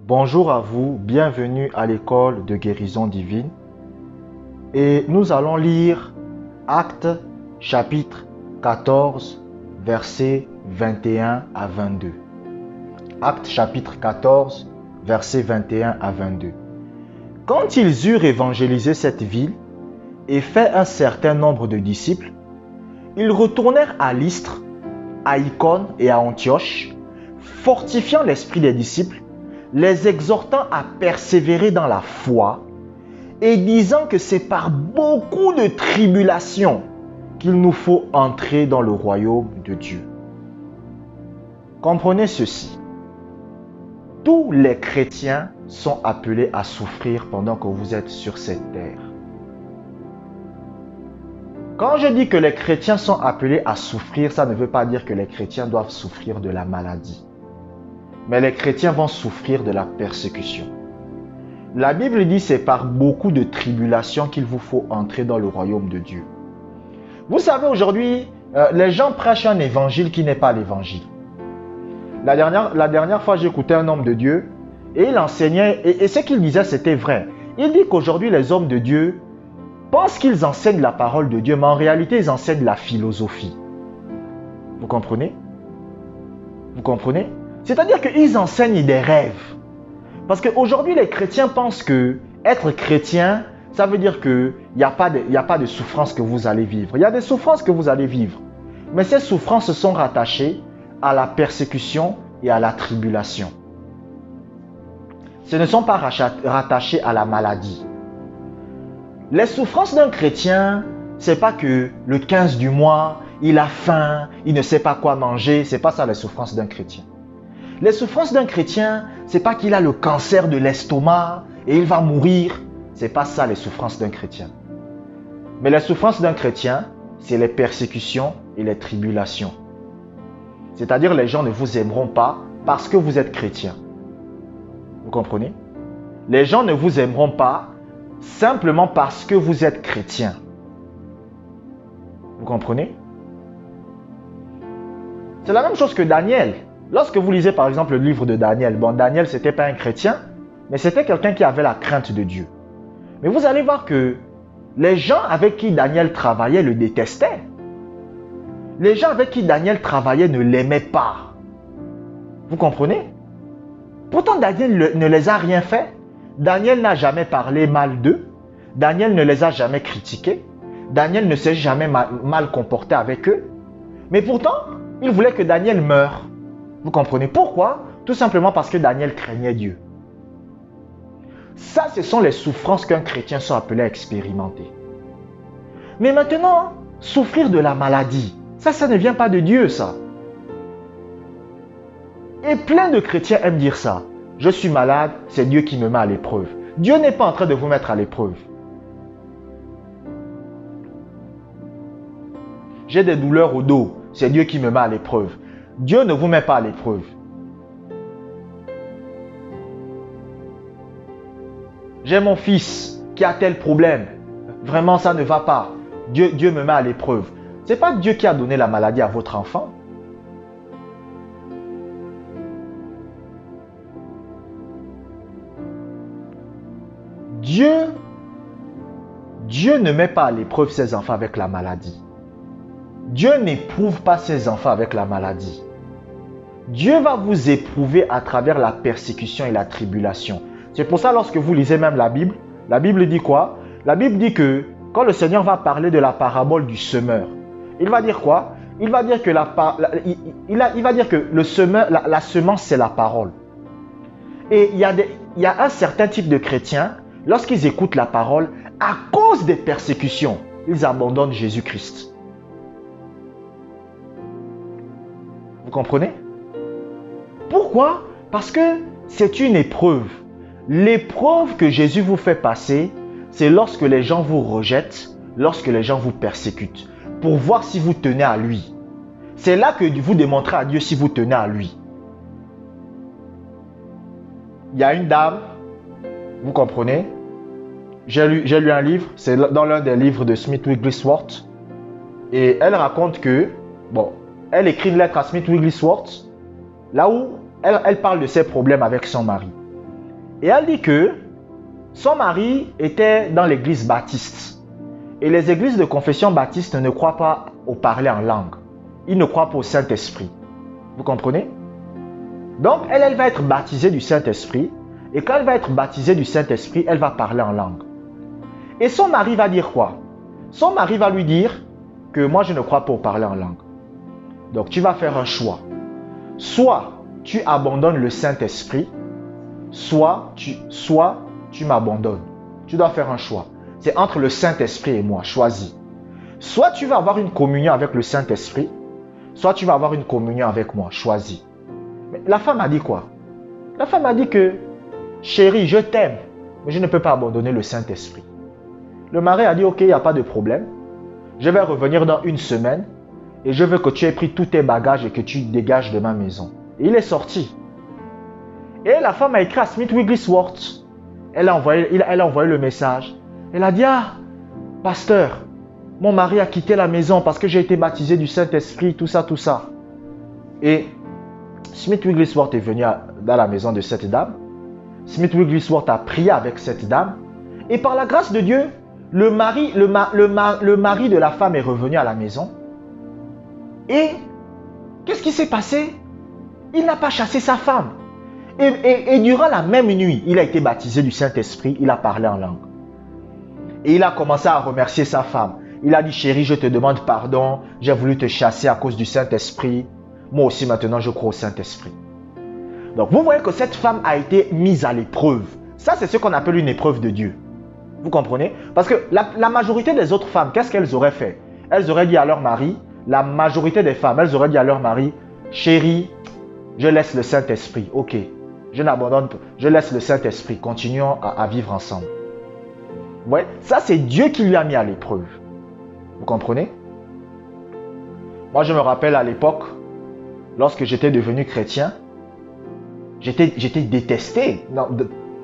Bonjour à vous, bienvenue à l'école de guérison divine. Et nous allons lire Actes chapitre 14, versets 21 à 22. Actes chapitre 14, versets 21 à 22. Quand ils eurent évangélisé cette ville et fait un certain nombre de disciples, ils retournèrent à Lystre, à Icône et à Antioche, fortifiant l'esprit des disciples, les exhortant à persévérer dans la foi et disant que c'est par beaucoup de tribulations qu'il nous faut entrer dans le royaume de Dieu. Comprenez ceci. Tous les chrétiens sont appelés à souffrir pendant que vous êtes sur cette terre. Quand je dis que les chrétiens sont appelés à souffrir, ça ne veut pas dire que les chrétiens doivent souffrir de la maladie. Mais les chrétiens vont souffrir de la persécution. La Bible dit que c'est par beaucoup de tribulations qu'il vous faut entrer dans le royaume de Dieu. Vous savez, aujourd'hui, les gens prêchent un évangile qui n'est pas l'évangile. La dernière fois, j'écoutais un homme de Dieu et il enseignait, et ce qu'il disait, c'était vrai. Il dit qu'aujourd'hui, les hommes de Dieu pensent qu'ils enseignent la parole de Dieu, mais en réalité, ils enseignent la philosophie. Vous comprenez? Vous comprenez? C'est-à-dire qu'ils enseignent des rêves. Parce qu'aujourd'hui, les chrétiens pensent que être chrétien, ça veut dire qu'il n'y a pas de souffrance que vous allez vivre. Il y a des souffrances que vous allez vivre. Mais ces souffrances sont rattachées à la persécution et à la tribulation. Ce ne sont pas rattachées à la maladie. Les souffrances d'un chrétien, c'est pas que le 15 du mois, il a faim, il ne sait pas quoi manger. C'est pas ça les souffrances d'un chrétien. Les souffrances d'un chrétien, c'est pas qu'il a le cancer de l'estomac et il va mourir. C'est pas ça les souffrances d'un chrétien. Mais les souffrances d'un chrétien, c'est les persécutions et les tribulations. C'est-à-dire les gens ne vous aimeront pas parce que vous êtes chrétien. Vous comprenez? Les gens ne vous aimeront pas simplement parce que vous êtes chrétien. Vous comprenez? C'est la même chose que Daniel. Lorsque vous lisez par exemple le livre de Daniel, Daniel c'était pas un chrétien, mais c'était quelqu'un qui avait la crainte de Dieu. Mais vous allez voir que les gens avec qui Daniel travaillait le détestaient. Les gens avec qui Daniel travaillait ne l'aimaient pas. Vous comprenez? Pourtant Daniel ne les a rien fait. Daniel n'a jamais parlé mal d'eux. Daniel ne les a jamais critiqués. Daniel ne s'est jamais mal comporté avec eux. Mais pourtant, il voulait que Daniel meure. Vous comprenez pourquoi? Tout simplement parce que Daniel craignait Dieu. Ça, ce sont les souffrances qu'un chrétien soit appelé à expérimenter. Mais maintenant, souffrir de la maladie, ça ne vient pas de Dieu, ça. Et plein de chrétiens aiment dire ça. Je suis malade, c'est Dieu qui me met à l'épreuve. Dieu n'est pas en train de vous mettre à l'épreuve. J'ai des douleurs au dos, c'est Dieu qui me met à l'épreuve. Dieu ne vous met pas à l'épreuve. J'ai mon fils qui a tel problème. Vraiment, ça ne va pas. Dieu me met à l'épreuve. Ce n'est pas Dieu qui a donné la maladie à votre enfant. Dieu ne met pas à l'épreuve ses enfants avec la maladie. Dieu n'éprouve pas ses enfants avec la maladie. Dieu va vous éprouver à travers la persécution et la tribulation. C'est pour ça lorsque vous lisez même la Bible dit quoi? La Bible dit que quand le Seigneur va parler de la parabole du semeur, il va dire quoi? Il va dire que le semeur, la semence c'est la parole. Et il y a un certain type de chrétiens, lorsqu'ils écoutent la parole, à cause des persécutions, ils abandonnent Jésus-Christ. Vous comprenez? Pourquoi? Parce que c'est une épreuve. L'épreuve que Jésus vous fait passer, c'est lorsque les gens vous rejettent, lorsque les gens vous persécutent, pour voir si vous tenez à lui. C'est là que vous démontrez à Dieu si vous tenez à lui. Il y a une dame, vous comprenez? J'ai lu un livre, c'est dans l'un des livres de Smith Wigglesworth, et elle raconte que, elle écrit une lettre à Smith Wigglesworth, là où elle parle de ses problèmes avec son mari. Et elle dit que son mari était dans l'église baptiste. Et les églises de confession baptiste ne croient pas au parler en langue. Ils ne croient pas au Saint-Esprit. Vous comprenez? Donc, elle va être baptisée du Saint-Esprit. Et quand elle va être baptisée du Saint-Esprit, elle va parler en langue. Et son mari va dire quoi? Son mari va lui dire que moi, je ne crois pas au parler en langue. Donc, tu vas faire un choix. Soit tu abandonnes le Saint-Esprit, soit tu m'abandonnes. Tu dois faire un choix. C'est entre le Saint-Esprit et moi, choisis. Soit tu vas avoir une communion avec le Saint-Esprit, soit tu vas avoir une communion avec moi, choisis. Mais la femme a dit quoi? La femme a dit que, chérie, je t'aime, mais je ne peux pas abandonner le Saint-Esprit. Le mari a dit, ok, il n'y a pas de problème. Je vais revenir dans une semaine et je veux que tu aies pris tous tes bagages et que tu dégages de ma maison. Et il est sorti. Et la femme a écrit à Smith Wigglesworth. Elle a envoyé le message. Elle a dit, ah, pasteur, mon mari a quitté la maison parce que j'ai été baptisé du Saint-Esprit, tout ça, tout ça. Et Smith Wigglesworth est venu dans la maison de cette dame. Smith Wigglesworth a prié avec cette dame. Et par la grâce de Dieu, le mari de la femme est revenu à la maison. Et qu'est-ce qui s'est passé? Il n'a pas chassé sa femme. Et durant la même nuit, il a été baptisé du Saint-Esprit, il a parlé en langue. Et il a commencé à remercier sa femme. Il a dit, chérie, je te demande pardon, j'ai voulu te chasser à cause du Saint-Esprit. Moi aussi maintenant, je crois au Saint-Esprit. Donc, vous voyez que cette femme a été mise à l'épreuve. Ça, c'est ce qu'on appelle une épreuve de Dieu. Vous comprenez? Parce que la majorité des autres femmes, qu'est-ce qu'elles auraient fait? Elles auraient dit à leur mari, la majorité des femmes, elles auraient dit à leur mari, chérie, je laisse le Saint-Esprit. Ok, je n'abandonne pas, je laisse le Saint-Esprit. Continuons à vivre ensemble. Ouais, ça c'est Dieu qui lui a mis à l'épreuve. Vous comprenez? Moi je me rappelle à l'époque, lorsque j'étais devenu chrétien, j'étais détesté.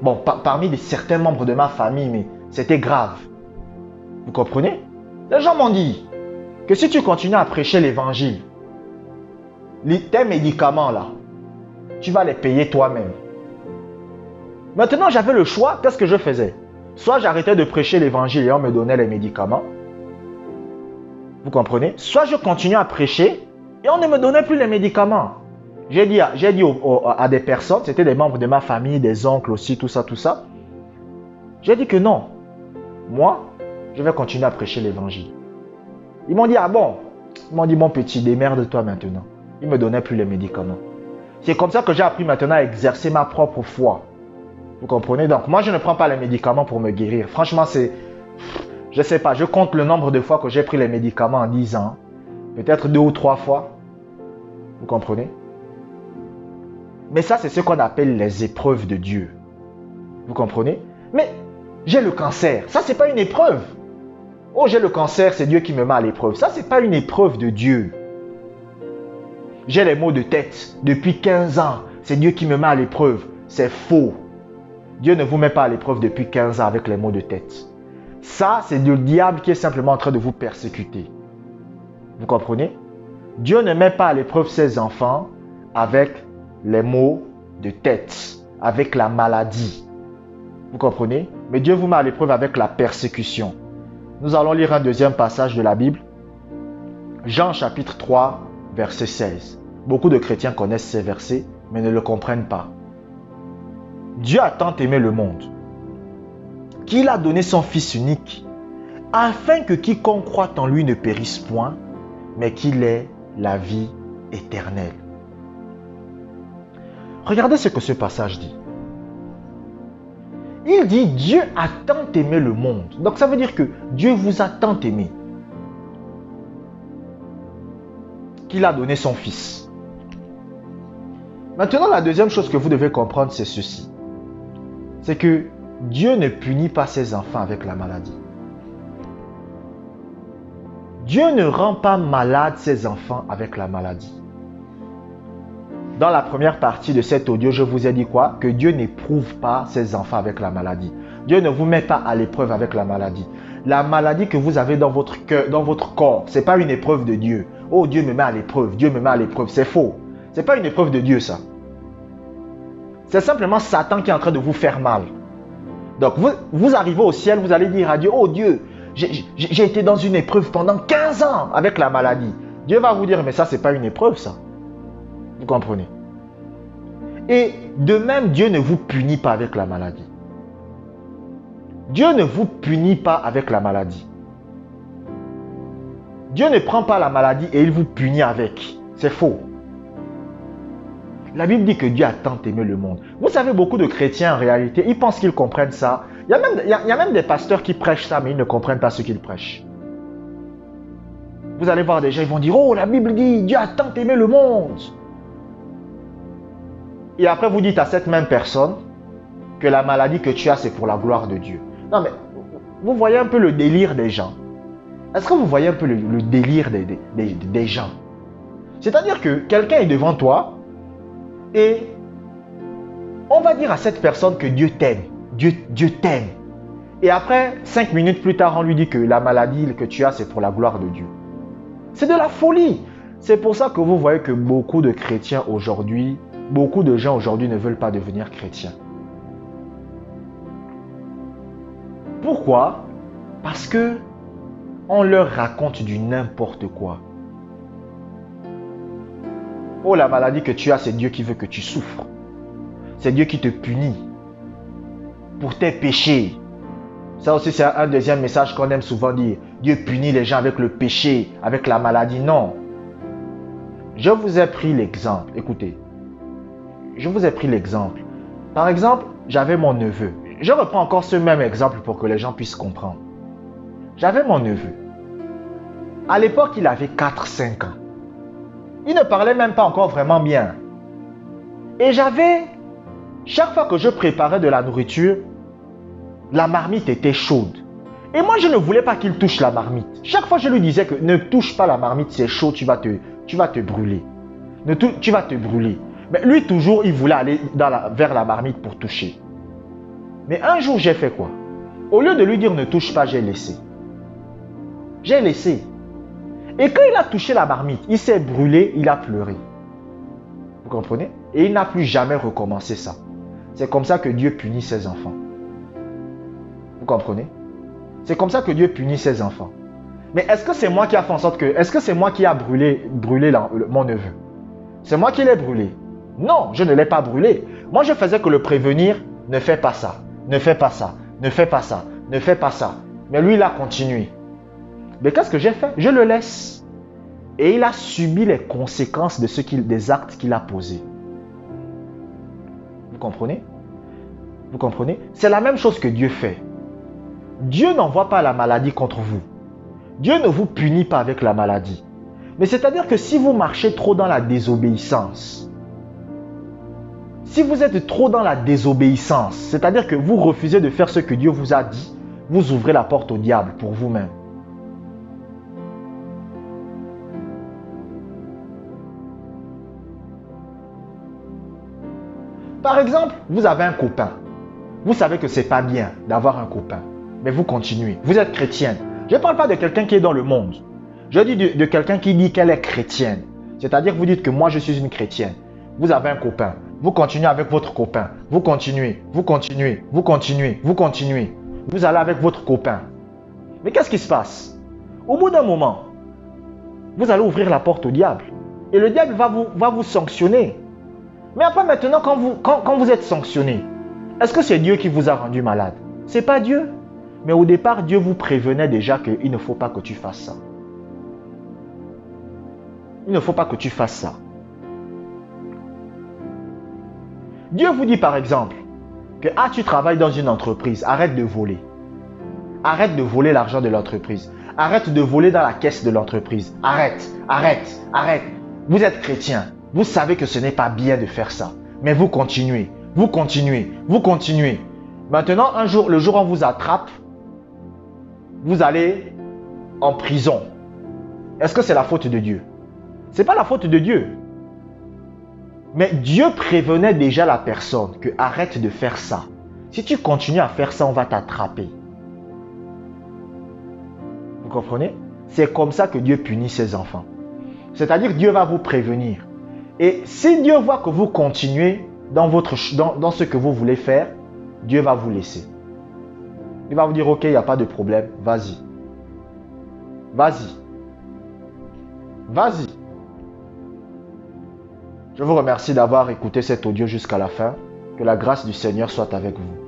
Bon, parmi certains membres de ma famille, mais c'était grave. Vous comprenez? Les gens m'ont dit que si tu continues à prêcher l'évangile, tes médicaments là, tu vas les payer toi-même. Maintenant, j'avais le choix, qu'est-ce que je faisais? Soit j'arrêtais de prêcher l'évangile et on me donnait les médicaments. Vous comprenez? Soit je continuais à prêcher et on ne me donnait plus les médicaments. J'ai dit à des personnes, c'était des membres de ma famille, des oncles aussi, tout ça. J'ai dit que non. Moi, je vais continuer à prêcher l'évangile. Ils m'ont dit, ah bon? Ils m'ont dit, mon petit, démerde-toi maintenant. Ils ne me donnaient plus les médicaments. C'est comme ça que j'ai appris maintenant à exercer ma propre foi. Vous comprenez? Donc, moi, je ne prends pas les médicaments pour me guérir. Franchement, je ne sais pas, je compte le nombre de fois que j'ai pris les médicaments en 10 ans. Peut-être 2 ou 3 fois. Vous comprenez? Mais ça, c'est ce qu'on appelle les épreuves de Dieu. Vous comprenez? Mais j'ai le cancer. Ça, ce n'est pas une épreuve. Oh, j'ai le cancer, c'est Dieu qui me met à l'épreuve. Ça, ce n'est pas une épreuve de Dieu. J'ai les maux de tête depuis 15 ans. C'est Dieu qui me met à l'épreuve. C'est faux. Dieu ne vous met pas à l'épreuve depuis 15 ans avec les maux de tête. Ça, c'est le diable qui est simplement en train de vous persécuter. Vous comprenez? Dieu ne met pas à l'épreuve ses enfants avec les maux de tête, avec la maladie. Vous comprenez? Mais Dieu vous met à l'épreuve avec la persécution. Nous allons lire un deuxième passage de la Bible. Jean chapitre 3, verset 16. Beaucoup de chrétiens connaissent ces versets, mais ne le comprennent pas. Dieu a tant aimé le monde qu'il a donné son Fils unique, afin que quiconque croit en lui ne périsse point, mais qu'il ait la vie éternelle. Regardez ce que ce passage dit. Il dit, Dieu a tant aimé le monde. Donc ça veut dire que Dieu vous a tant aimé qu'il a donné son Fils. Maintenant, la deuxième chose que vous devez comprendre, c'est ceci. C'est que Dieu ne punit pas ses enfants avec la maladie. Dieu ne rend pas malade ses enfants avec la maladie. Dans la première partie de cet audio, je vous ai dit quoi? Que Dieu n'éprouve pas ses enfants avec la maladie. Dieu ne vous met pas à l'épreuve avec la maladie. La maladie que vous avez dans votre cœur, dans votre corps, ce n'est pas une épreuve de Dieu. Oh, Dieu me met à l'épreuve, Dieu me met à l'épreuve. C'est faux. Ce n'est pas une épreuve de Dieu, ça. C'est simplement Satan qui est en train de vous faire mal. Donc vous arrivez au ciel, vous allez dire à Dieu, oh Dieu, j'ai été dans une épreuve pendant 15 ans avec la maladie. Dieu va vous dire, mais ça, c'est pas une épreuve, ça. Vous comprenez? Et de même, Dieu ne vous punit pas avec la maladie. Dieu ne vous punit pas avec la maladie. Dieu ne prend pas la maladie et il vous punit avec. C'est faux. La Bible dit que Dieu a tant aimé le monde. Vous savez, beaucoup de chrétiens, en réalité, ils pensent qu'ils comprennent ça. Il y a même des pasteurs qui prêchent ça, mais ils ne comprennent pas ce qu'ils prêchent. Vous allez voir des gens, ils vont dire, oh, la Bible dit, Dieu a tant aimé le monde. Et après, vous dites à cette même personne que la maladie que tu as, c'est pour la gloire de Dieu. Non, mais vous voyez un peu le délire des gens. Est-ce que vous voyez un peu le délire des gens? C'est-à-dire que quelqu'un est devant toi et on va dire à cette personne que Dieu t'aime. Dieu t'aime. Et après, 5 minutes plus tard, on lui dit que la maladie que tu as, c'est pour la gloire de Dieu. C'est de la folie. C'est pour ça que vous voyez que beaucoup de chrétiens aujourd'hui, beaucoup de gens aujourd'hui ne veulent pas devenir chrétiens. Pourquoi? Parce que on leur raconte du n'importe quoi. Oh, la maladie que tu as, c'est Dieu qui veut que tu souffres. C'est Dieu qui te punit pour tes péchés. Ça aussi, c'est un deuxième message qu'on aime souvent dire. Dieu punit les gens avec le péché, avec la maladie. Non. Je vous ai pris l'exemple. Écoutez. Je vous ai pris l'exemple. Par exemple, j'avais mon neveu. Je reprends encore ce même exemple pour que les gens puissent comprendre. J'avais mon neveu. À l'époque, il avait 4-5 ans. Il ne parlait même pas encore vraiment bien. Et chaque fois que je préparais de la nourriture, la marmite était chaude. Et moi, je ne voulais pas qu'il touche la marmite. Chaque fois, je lui disais que ne touche pas la marmite, c'est chaud, tu vas te brûler. Tu vas te brûler. Mais lui, toujours, il voulait aller vers la marmite pour toucher. Mais un jour, j'ai fait quoi? Au lieu de lui dire ne touche pas, j'ai laissé. J'ai laissé. Et quand il a touché la marmite, il s'est brûlé, il a pleuré. Vous comprenez? Et il n'a plus jamais recommencé ça. C'est comme ça que Dieu punit ses enfants. Vous comprenez? C'est comme ça que Dieu punit ses enfants. Mais est-ce que c'est moi qui a fait en sorte que... Est-ce que c'est moi qui a brûlé mon neveu? C'est moi qui l'ai brûlé? Non, je ne l'ai pas brûlé. Moi, je faisais que le prévenir, ne fais pas ça, ne fais pas ça, ne fais pas ça, ne fais pas ça. Mais lui, il a continué. Mais qu'est-ce que j'ai fait? Je le laisse. Et il a subi les conséquences des actes qu'il a posés. Vous comprenez? Vous comprenez? C'est la même chose que Dieu fait. Dieu n'envoie pas la maladie contre vous. Dieu ne vous punit pas avec la maladie. Mais c'est-à-dire que si vous marchez trop dans la désobéissance, si vous êtes trop dans la désobéissance, c'est-à-dire que vous refusez de faire ce que Dieu vous a dit, vous ouvrez la porte au diable pour vous-même. Par exemple, vous avez un copain. Vous savez que ce n'est pas bien d'avoir un copain. Mais vous continuez. Vous êtes chrétienne. Je ne parle pas de quelqu'un qui est dans le monde. Je dis de quelqu'un qui dit qu'elle est chrétienne. C'est-à-dire que vous dites que moi je suis une chrétienne. Vous avez un copain. Vous continuez avec votre copain. Vous continuez, vous continuez, vous continuez, vous continuez. Vous allez avec votre copain. Mais qu'est-ce qui se passe? Au bout d'un moment, vous allez ouvrir la porte au diable. Et le diable va vous sanctionner. Mais après maintenant, quand vous êtes sanctionné, est-ce que c'est Dieu qui vous a rendu malade? Ce n'est pas Dieu. Mais au départ, Dieu vous prévenait déjà qu'il ne faut pas que tu fasses ça. Il ne faut pas que tu fasses ça. Dieu vous dit par exemple que tu travailles dans une entreprise, arrête de voler. Arrête de voler l'argent de l'entreprise. Arrête de voler dans la caisse de l'entreprise. Arrête, arrête, arrête. Vous êtes chrétien. Vous savez que ce n'est pas bien de faire ça. Mais vous continuez, vous continuez, vous continuez. Maintenant, le jour où on vous attrape, vous allez en prison. Est-ce que c'est la faute de Dieu? Ce n'est pas la faute de Dieu. Mais Dieu prévenait déjà la personne que arrête de faire ça. Si tu continues à faire ça, on va t'attraper. Vous comprenez? C'est comme ça que Dieu punit ses enfants. C'est-à-dire que Dieu va vous prévenir. Et si Dieu voit que vous continuez, dans ce que vous voulez faire, Dieu va vous laisser. Il va vous dire, ok, il n'y a pas de problème, vas-y. Vas-y. Vas-y. Je vous remercie d'avoir écouté cet audio jusqu'à la fin. Que la grâce du Seigneur soit avec vous.